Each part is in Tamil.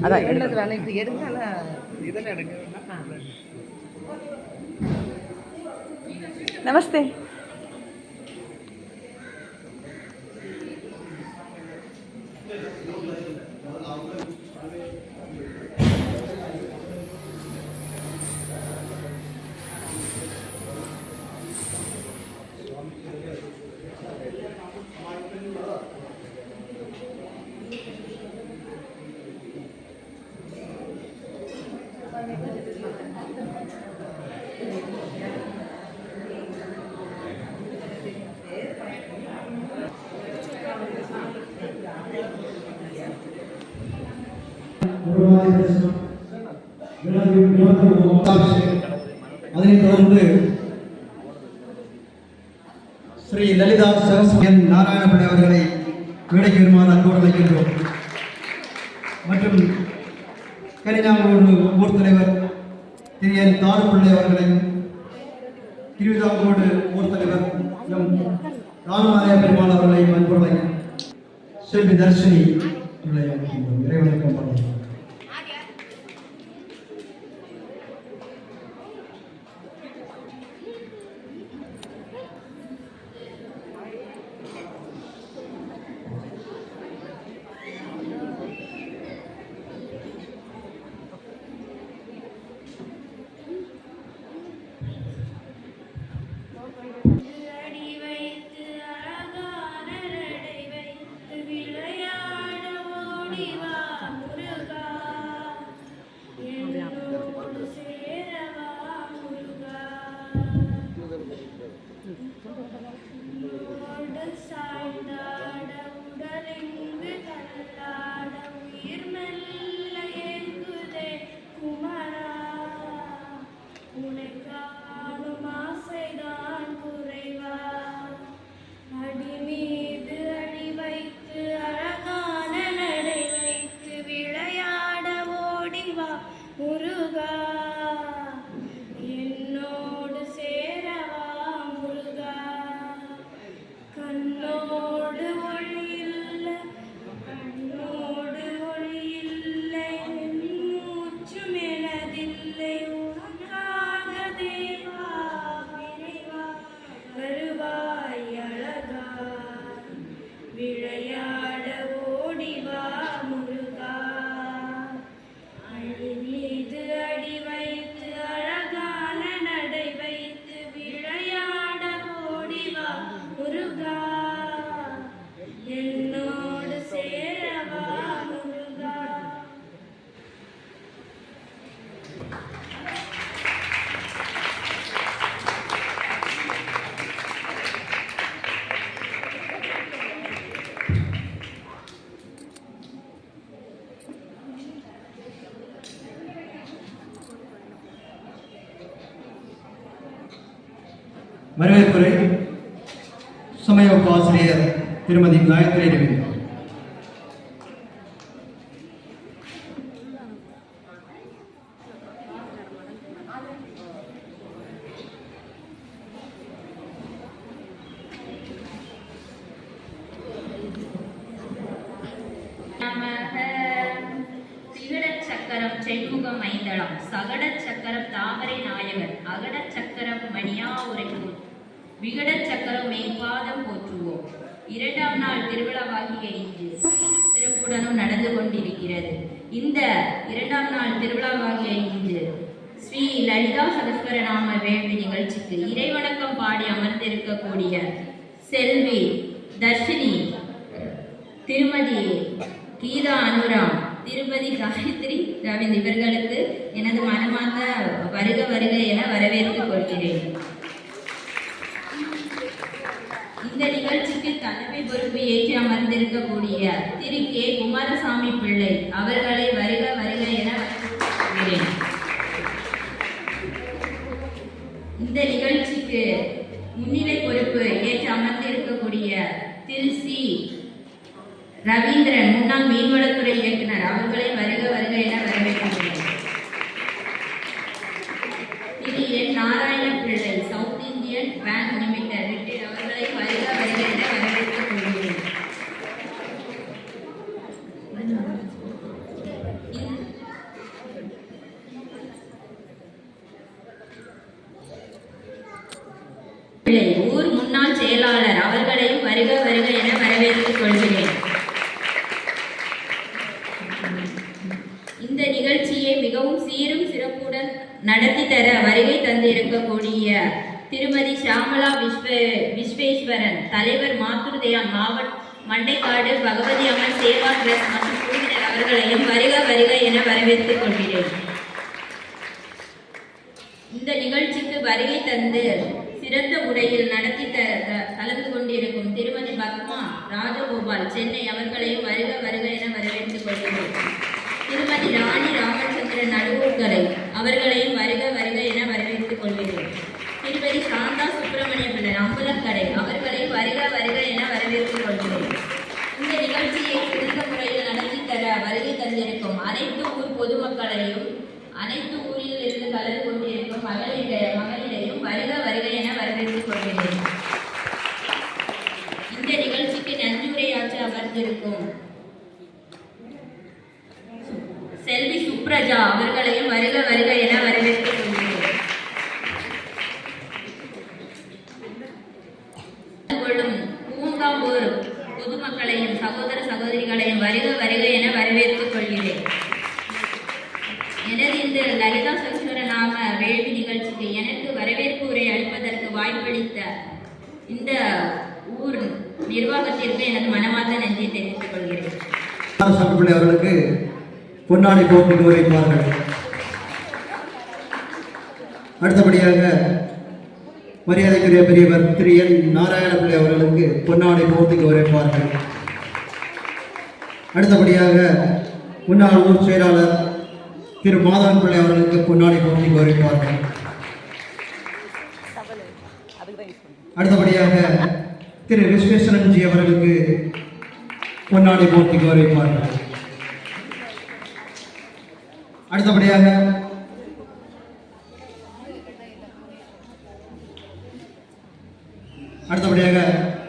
அதான் நமஸ்தே. அதனைத் தொடர்ந்து ஸ்ரீ லலிதா சரஸ்வதி நாராயணபிள்ளை அவர்களை மேடைக்கு வருமாறு அன்போடு அழைக்கின்றோம். மற்றும் கரிஞாங்கோடு ஊர் தலைவர் திரு என் தாருப்பிள்ளை அவர்களையும், திருவிதாங்கோடு ஊர் தலைவர் எம் ராமநாதய பெருமாள் அவர்களையும் அன்போடு செல்வி தர்ஷினி இறைவணக்கம் பண்ணலாம். வரவேற்புரை சமய ஆசிரியர் திருமதி காயத்ரி ரவி. செண்முகம் ஐந்தளம் சகட சக்கரம் தாமரை நாயகர் அகட சக்கரம் மணியா உரைப்போம் விகட சக்கரம் மெய்பாதம் போற்றுவோம். இரண்டாம் நாள் திருவிழாவாகிய இன்று சிறப்புடனும் நடந்து கொண்டிருக்கிறது. இந்த இரண்டாம் நாள் திருவிழாவாகிய இன்று ஸ்ரீ லலிதா சகஸ்வர நாம வேள்வி நிகழ்ச்சிக்கு இறைவணக்கம் பாடி அமர்ந்திருக்கக்கூடிய செல்வி தர்ஷினி, திருமதி கீதா அனுராம், திருமதி காயத்ரி ரவீந்திர இவர்களுக்கு எனது மனமார்ந்த வருக வருக என வரவேற்றுக் கொள்கிறேன். இந்த நிகழ்ச்சிக்கு தலைமை பொறுப்பு ஏற்றி அமர்ந்திருக்கக்கூடிய திரு கே குமாரசாமி பிள்ளை அவர்களை வருக வருக என வரவேற்கிறேன். இந்த நிகழ்ச்சிக்கு முன்னிலை பொறுப்பு ஏற்று அமர்ந்திருக்கக்கூடிய திரு சி ரவீந்திரன் முன்னாள் மீன்வளத்துறை இயக்குனர் அவர்களை வருக வருக என வரவேற்கிறேன். திரு என் நாராயண பிள்ளை south Indian bank limited retired அவர்களை வருக வருக என வரவேற்றுக் கொள்கிறேன். வருக வருக என வரவேற்றுக் கொள்கிறேன். இந்த நிகழ்ச்சியை மிகவும் சீரும் சிறப்புடன் நடத்தி தர வருகை தந்திருக்கக்கூடிய திருமதி ஷியாமளா விஸ்வேஸ்வரன், தலைவர் மாத்ருதயான் மாவட்ட மண்டைக்காடு பகவதி அம்மன் சேவா டிரஸ்ட் மற்றும் குழுவினர் அவர்களையும் வருக வருக என வரவேற்றுக் கொள்கிறேன். இந்த நிகழ்ச்சிக்கு வருகை தந்து சிறந்த முறையில் நடத்தி கலந்து கொண்டிருக்கும் திருமதி பத்மா ராஜகோபால் சென்னை அவர்களையும் வருக வருக என வரவேற்றுக் கொள்கிறேன். திருமதி ராணி ராமச்சந்திரன் நடுவூர்கரை அவர்களையும் வருக வருக என வரவேற்றுக் கொள்கிறேன். திருமதி சாந்தா சுப்பிரமணிய பிள்ளை அம்பலக்கரை அவர்களையும் வருக வருக என வரவேற்றுக் கொள்கிறேன். இந்த நிகழ்ச்சியை சிறந்த முறையில் நடத்தி தர வருகை தந்திருக்கும் அனைத்து ஊர் பொதுமக்களையும் அனைத்து ஊரில் இருந்து கலந்து கொண்டிருக்கும் மகளிரையும் வருக வருக என வரவேற்றுக் கொள்கிறேன். இந்த நிகழ்ச்சிக்கு நன்றியுரையாற்ற அமர்ந்திருக்கும் செல்வி சுப்ரஜா அவர்களையும் வருக வருக என வரவேற்றுக் கொள்கிறேன். பூங்காம்பூர் பொதுமக்களையும் சகோதர சகோதரிகளையும் வருக வருக என வரவேற்றுக் கொள்கிறேன். எனது இந்த லலிதா சகஸ்ரநாம வேள்வி நிகழ்ச்சிக்கு எனக்கு வரவேற்பு உரை அளிப்பதற்கு வாய்ப்பளித்த இந்த ஊர் நிர்வாகத்திற்கு எனது மனமார்ந்த நன்றியை தெரிவித்துக் கொள்கிறேன். அவர்களுக்கு பொன்னாடை போட்டி கௌரவிப்பார்கள். அடுத்தபடியாக மரியாதைக்குரிய பெரியவர் திரு என் நாராயணபிள்ளை அவர்களுக்கு பொன்னாடை போட்டி கௌரவிப்பார்கள். அடுத்தபடியாக முன்னாள் ஊர் செயலாளர் திரு மாதவன் பிள்ளை அவர்களுக்கு பொன்னாடை போட்டி கௌரவிப்பார்கள். அடுத்தபடியாக திரு விஸ்வேஸ்வரன் ஜி அவர்களுக்கு பொன்னாடை போட்டி கௌரவிப்பார்கள். அடுத்தபடியாக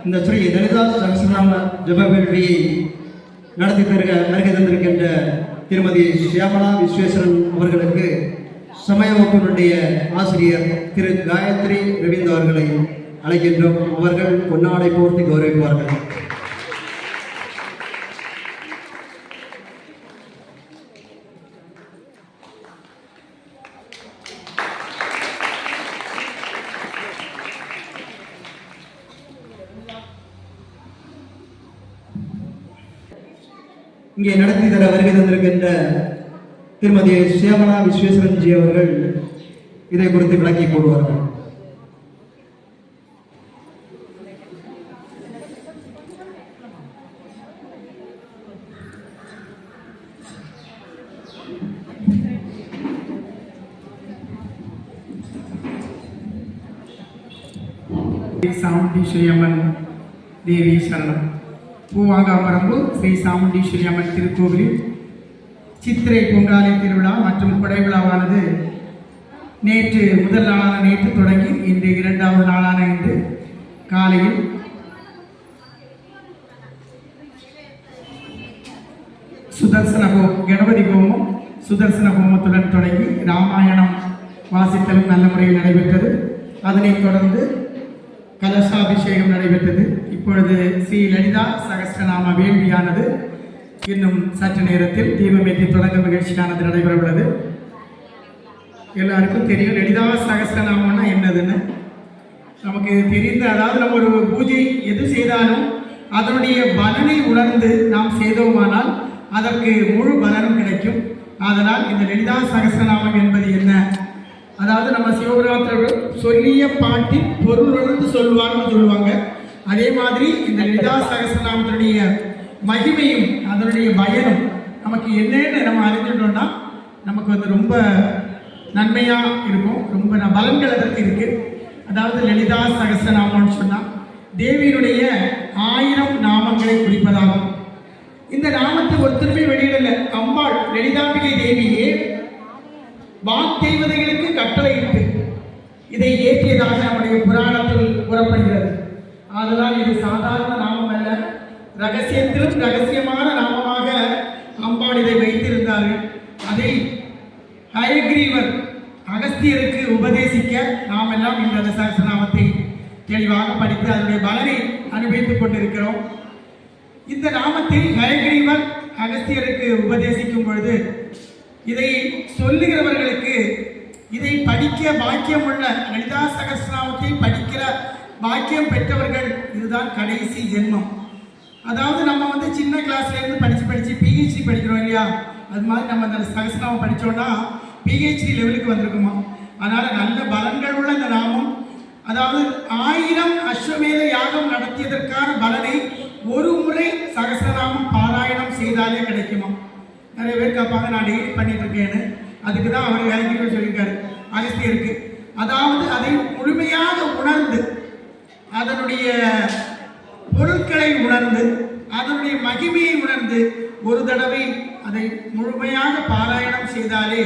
இந்த ஸ்ரீ லலிதா சகஸ்ரநாம ஜப வேள்வியை நடத்தி வருகை தந்திருக்கின்ற திருமதி ஷியாமளா விஸ்வேஸ்வரன் அவர்களுக்கு சமய வகுப்பினுடைய ஆசிரியர் திரு காயத்ரி ரவீந்திர அவர்களை அழைக்கின்றோம். அவர்கள் பொன்னாடை போர்த்தி கௌரவிப்பார்கள். இங்கே நடத்தி தர வருகை தந்திருக்கின்ற திருமதி ஷியாமளா விஸ்வேஸ்வரன் ஜி அவர்கள் இதை குறித்து விளக்கி கூறுவார்கள். சாமுண்டீஸ்வரி அம்மன் தேவி சரணம். பூவாங்காமரம்பு ஸ்ரீ சாமுண்டீஸ்வரி அம்மன் திருக்கோவிலில் சித்திரை பொங்காலை திருவிழா மற்றும் கொடை விழாவானது முதல் நாளான நேற்று தொடங்கி இன்று இரண்டாவது நாளான இன்று காலையில் கணபதி ஹோமம் சுதர்சன ஹோமத்துடன் தொடங்கி ராமாயணம் வாசித்தலும் நல்ல முறையில் நடைபெற்றது. அதனைத் தொடர்ந்து கலசாபிஷேகம் நடைபெற்றது. இப்பொழுது ஸ்ரீ லலிதா சகஸ்ரநாம வேள்வியானது இன்னும் சற்று நேரத்தில் தீபமேற்றி தொடங்கும் நிகழ்ச்சியானது நடைபெற உள்ளது. எல்லாருக்கும் தெரியும் லலிதா சகஸ்ரநாமம்னா என்னதுன்னு. நமக்கு தெரிந்த, அதாவது நம்ம ஒரு பூஜை எது செய்தாலும் அதனுடைய பலனை உணர்ந்து நாம் செய்தோமானால் அதற்கு முழு பலனும் கிடைக்கும். அதனால் இந்த லலிதா சகஸ்ரநாமம் என்பது என்ன, அதாவது நம்ம சிவபுராணத்தில் சொல்லிய பாட்டின் பொருள் உணர்ந்து சொல்லுவாங்க. அதே மாதிரி இந்த லலிதா சகஸ்ரநாமத்தினுடைய மகிமையும் அதனுடைய பயனும் நமக்கு என்னென்னு நம்ம அறிஞ்சிட்டோம்னா நமக்கு ரொம்ப நன்மையாக இருக்கும். ரொம்ப பலன்கள் அதற்கு இருக்கு. அதாவது லலிதா சகஸ்ரநாமம்னு சொன்னால் தேவியினுடைய 1000 நாமங்களை குறிப்பதாகும். இந்த நாமத்தை ஒருத்தருமே வெளியிடல. அம்பாள் லலிதாம்பிகை தேவியே வாக்தேவதைகளுக்கு கட்டளையிட்டு இதை ஏற்றியதாக நம்முடைய புராணத்தில் கூறப்படுகிறது. அதனால் இது சாதாரண நாமம் அல்ல, ரகசியத்திலும் ரகசியமான நாமமாக அம்பாள் இதை வைத்திருந்தார்கள். அதை ஹயக்ரீவர் அகஸ்தியருக்கு உபதேசிக்க நாம் எல்லாம் இந்த சகஸ்ரநாமத்தை தெளிவாக படித்து அதனுடைய பலனை அனுபவித்துக் கொண்டிருக்கிறோம். இந்த நாமத்தில் ஹயக்ரீவர் அகஸ்தியருக்கு உபதேசிக்கும் பொழுது இதை சொல்லுகிறவர்களுக்கு இதை படிக்க பாக்கியம் உள்ள லலிதா சகஸ்ரநாமத்தை படிக்கிற பாக்கியம் பெற்றவர்கள் இதுதான் கடைசி ஜென்மம். அதாவது நம்ம வந்து சின்ன கிளாஸ்ல இருந்து படிச்சு பிஹெச்டி படிக்கிறோம் இல்லையா, அது மாதிரி நம்ம அந்த சகஸ்ரநாமம் படித்தோம்னா பிஹெச்டி லெவலுக்கு வந்திருக்குமா. அதனால நல்ல பலன்கள் உள்ள இந்த நாமம், அதாவது 1000 அஸ்வமேத யாகம் நடத்தியதற்கான பலனை ஒரு முறை சகஸ்ரநாமம் பாராயணம் செய்தாலே கிடைக்குமா. நிறைய பேர் கேட்பாங்க, நான் டெய்லி பண்ணிட்டு இருக்கேன்னு. அதுக்கு தான் அவர் ஹயக்ரீவர் சொல்லியிருக்காரு அகஸ்தியருக்கு. அதாவது அதை முழுமையாக உணர்ந்து அதனுடைய பொருட்களை உணர்ந்து அதனுடைய மகிமையை உணர்ந்து ஒரு தடவை அதை முழுமையாக பாராயணம் செய்தாலே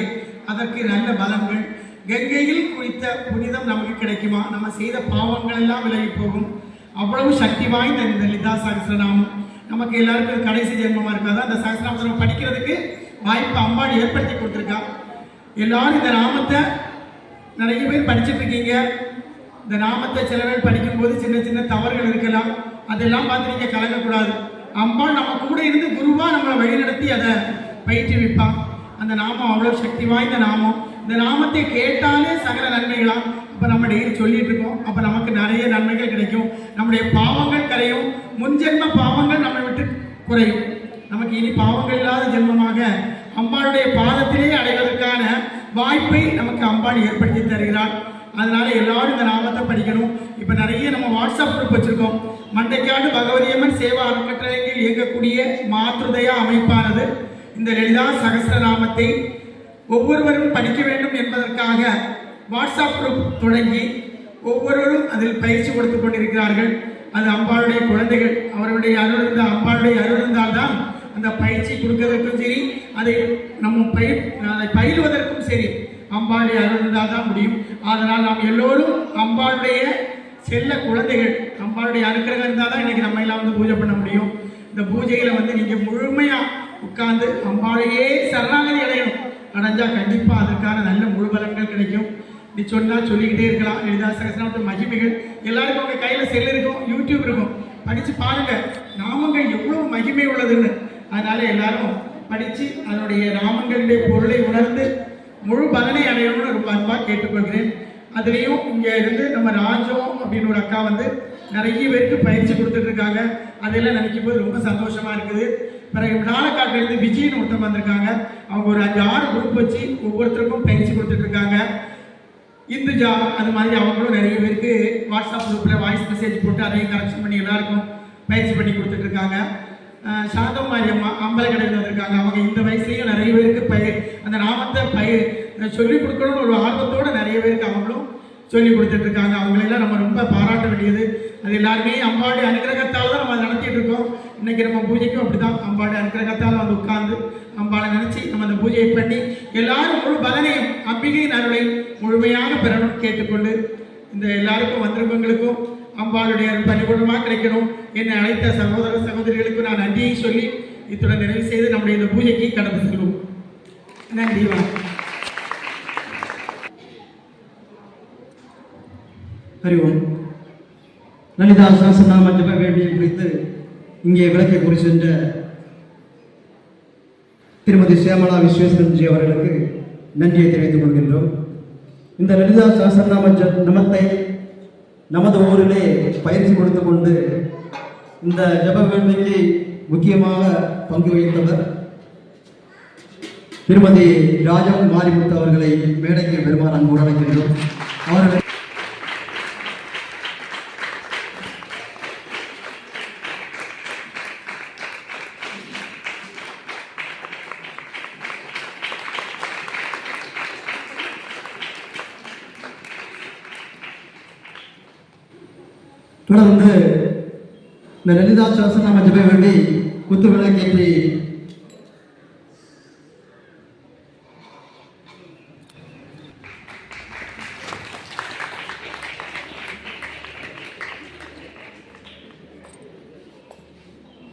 அதற்கு நல்ல பலன்கள். கங்கையில் குளித்த புனிதம் நமக்கு கிடைக்குமா, நம்ம செய்த பாவங்கள் எல்லாம் விலகி போகும். அவ்வளவு சக்தி வாய்ந்த இந்த லலிதா சகஸ்ரநாமம் நமக்கு எல்லாருக்கும் கடைசி ஜென்மமா இருக்காது. அந்த சகஸ்ரநாமத்தை படிக்கிறதுக்கு வாய்ப்பு அம்பாள் ஏற்படுத்தி கொடுத்துருக்கா. எல்லாரும் இந்த நாமத்தை நிறைய பேர் படிச்சுட்டு இருக்கீங்க. இந்த நாமத்தை சில பேர் படிக்கும்போது சின்ன சின்ன தவறுகள் இருக்கலாம், அதெல்லாம் பார்த்து நீங்கள் கலங்கக்கூடாது. அம்பாள் நம்ம கூட இருந்து குருவாக நம்மளை வழிநடத்தி அதை பயிற்றுவிப்பான். அந்த நாமம் அவ்வளோ சக்தி வாய்ந்த நாமம். இந்த நாமத்தை கேட்டாலே சகல நன்மைகளாம். இப்போ நம்ம டெய்லி சொல்லிட்டு இருக்கோம், அப்போ நமக்கு நிறைய நன்மைகள் கிடைக்கும். நம்முடைய பாவங்கள் கரையும், முன்ஜென்ம பாவங்கள் நம்மை விட்டு குறையும். நமக்கு இனி பாவங்கள் இல்லாத ஜென்மமாக அம்பாளுடைய பாதத்திலே அடைவதற்கான வாய்ப்பை நமக்கு அம்பாள் ஏற்படுத்தி தருகிறார். அதனால எல்லாரும் இந்த நாமத்தை படிக்கணும். இப்போ நிறைய நம்ம வாட்ஸ்அப் குரூப் வச்சிருக்கோம். மண்டைக்காடு பகவதியம்மன் சேவா அறக்கட்டளையில் இயங்கக்கூடிய மாத்ருதயா அமைப்பானது இந்த லலிதா சகஸ்ரநாமத்தை ஒவ்வொருவரும் படிக்க வேண்டும் என்பதற்காக வாட்ஸ்அப் குரூப் தொடங்கி ஒவ்வொருவரும் அதில் பயிற்சி கொடுத்து கொண்டிருக்கிறார்கள். அது அம்பாளுடைய குழந்தைகள், அவர்களுடைய அருள் இருந்தால், அம்பாளுடைய அருள் இருந்தால்தான் அந்த பயிற்சி கொடுக்கறதுக்கும் சரி, அதை நம்ம அதை பயிலுவதற்கும் சரி அம்பாளுடைய அருள் இருந்தால் தான் முடியும். அதனால் நாம் எல்லோரும் அம்பாளுடைய செல்ல குழந்தைகள், அம்பாளுடைய அனுக்கிரகம் இருந்தால் தான் இன்னைக்கு நம்ம எல்லாம் வந்து பூஜை பண்ண முடியும். இந்த பூஜையில வந்து நீங்க முழுமையா உட்கார்ந்து அம்பாளையே சரணாகதி அடையணும். அடைஞ்சா கண்டிப்பா அதற்கான நல்ல முழு பலன்கள் கிடைக்கும். நீ சொன்னா சொல்லிக்கிட்டே இருக்கலாம். லலிதா சகஸ்ரநாமத்தின் மகிமைகள் எல்லாருக்கும் உங்க கையில செல் இருக்கும், யூடியூப் இருக்கும், படிச்சு பாருங்க நாமங்கள் எவ்வளவு மகிமை உள்ளதுன்னு. அதனால எல்லாரும் படிச்சு அதனுடைய நாமங்களுடைய பொருளை உணர்ந்து முழு பலனை அடையணும்னு ரொம்ப அன்பாக கேட்டுக்கொள்கிறேன். அதுலேயும் இங்கே இருந்து நம்ம ராஜம் அப்படின்னு ஒரு அக்கா வந்து நிறைய பேருக்கு பயிற்சி கொடுத்துட்டு இருக்காங்க. அதெல்லாம் நினைக்கும் போது ரொம்ப சந்தோஷமா இருக்குது. பிறகு நாளக்காட்டிலிருந்து விஜய்னு ஒருத்தர் வந்திருக்காங்க. அவங்க ஒரு 5-6 குரூப் வச்சு ஒவ்வொருத்தருக்கும் பயிற்சி கொடுத்துட்டு இருக்காங்க. இந்துஜா அது மாதிரி அவங்களும் நிறைய பேருக்கு வாட்ஸ்அப் குரூப்பில் வாய்ஸ் மெசேஜ் போட்டு அதையும் கரெக்ஷன் பண்ணி எல்லாருக்கும் பயிற்சி பண்ணி கொடுத்துட்டு இருக்காங்க. சாந்தம் மாரியம்மா அம்பலக்கடையில் வந்திருக்காங்க. அவங்க இந்த வயசுலேயும் நிறைய பேருக்கு அந்த நாமத்தை சொல்லிக் கொடுக்கணும்னு ஒரு ஆர்வத்தோடு நிறைய பேருக்கு அவங்களும் சொல்லி கொடுத்துட்டு இருக்காங்க. அவங்களெல்லாம் நம்ம ரொம்ப பாராட்ட வேண்டியது. அது எல்லாருமே அம்பாளுடைய அனுக்கிரகத்தால் தான் நம்ம அதை நடத்திட்டு இருக்கோம். இன்னைக்கு நம்ம பூஜைக்கும் அப்படிதான் அம்பாளுடைய அனுக்கிரகத்தால் வந்து உட்கார்ந்து அம்பாளை நினைச்சு நம்ம அந்த பூஜையை பண்ணி எல்லாரும் முழு பலனையும் அம்பிகையின் அருளை முழுமையாக பெறணும் கேட்டுக்கொண்டு இந்த எல்லாருக்கும் வந்திருப்பவங்களுக்கும் அம்பாளுடைய பரிபூர்ணமாக கிடைக்கணும். என்னை அழைத்த சகோதர சகோதரிகளுக்கு நான் நன்றியை சொல்லி இத்துடன் நிறைவு செய்து நம்முடைய இந்த பூஜைக்கு கடந்து செல்வோம். நன்றி. ஹரி ஓம். லலிதா சகஸ்ரநாம ஜப வேண்டியை குறித்து இங்கே விளக்கை கூறி சென்ற திருமதி சியாமலா விஸ்வேஸ்வரன்ஜி அவர்களுக்கு நன்றியை தெரிவித்துக் கொள்கின்றோம். இந்த லலிதா சகஸ்ரநாம நமத்தை நமது ஊரிலே பயிற்சி கொடுத்து கொண்டு இந்த ஜப வேள்விக்கு முக்கியமாக பங்கு வகித்தவர் திருமதி ராஜம் மாரிமுத்து அவர்களை மேடைக்கு பெருமாறு அன்போடு அழைக்கின்றோம். அவர்களை தொடர்ந்து இந்த லலிதா சகஸ்ரநாம ஜப வேண்டி குத்து விளக்கேற்றி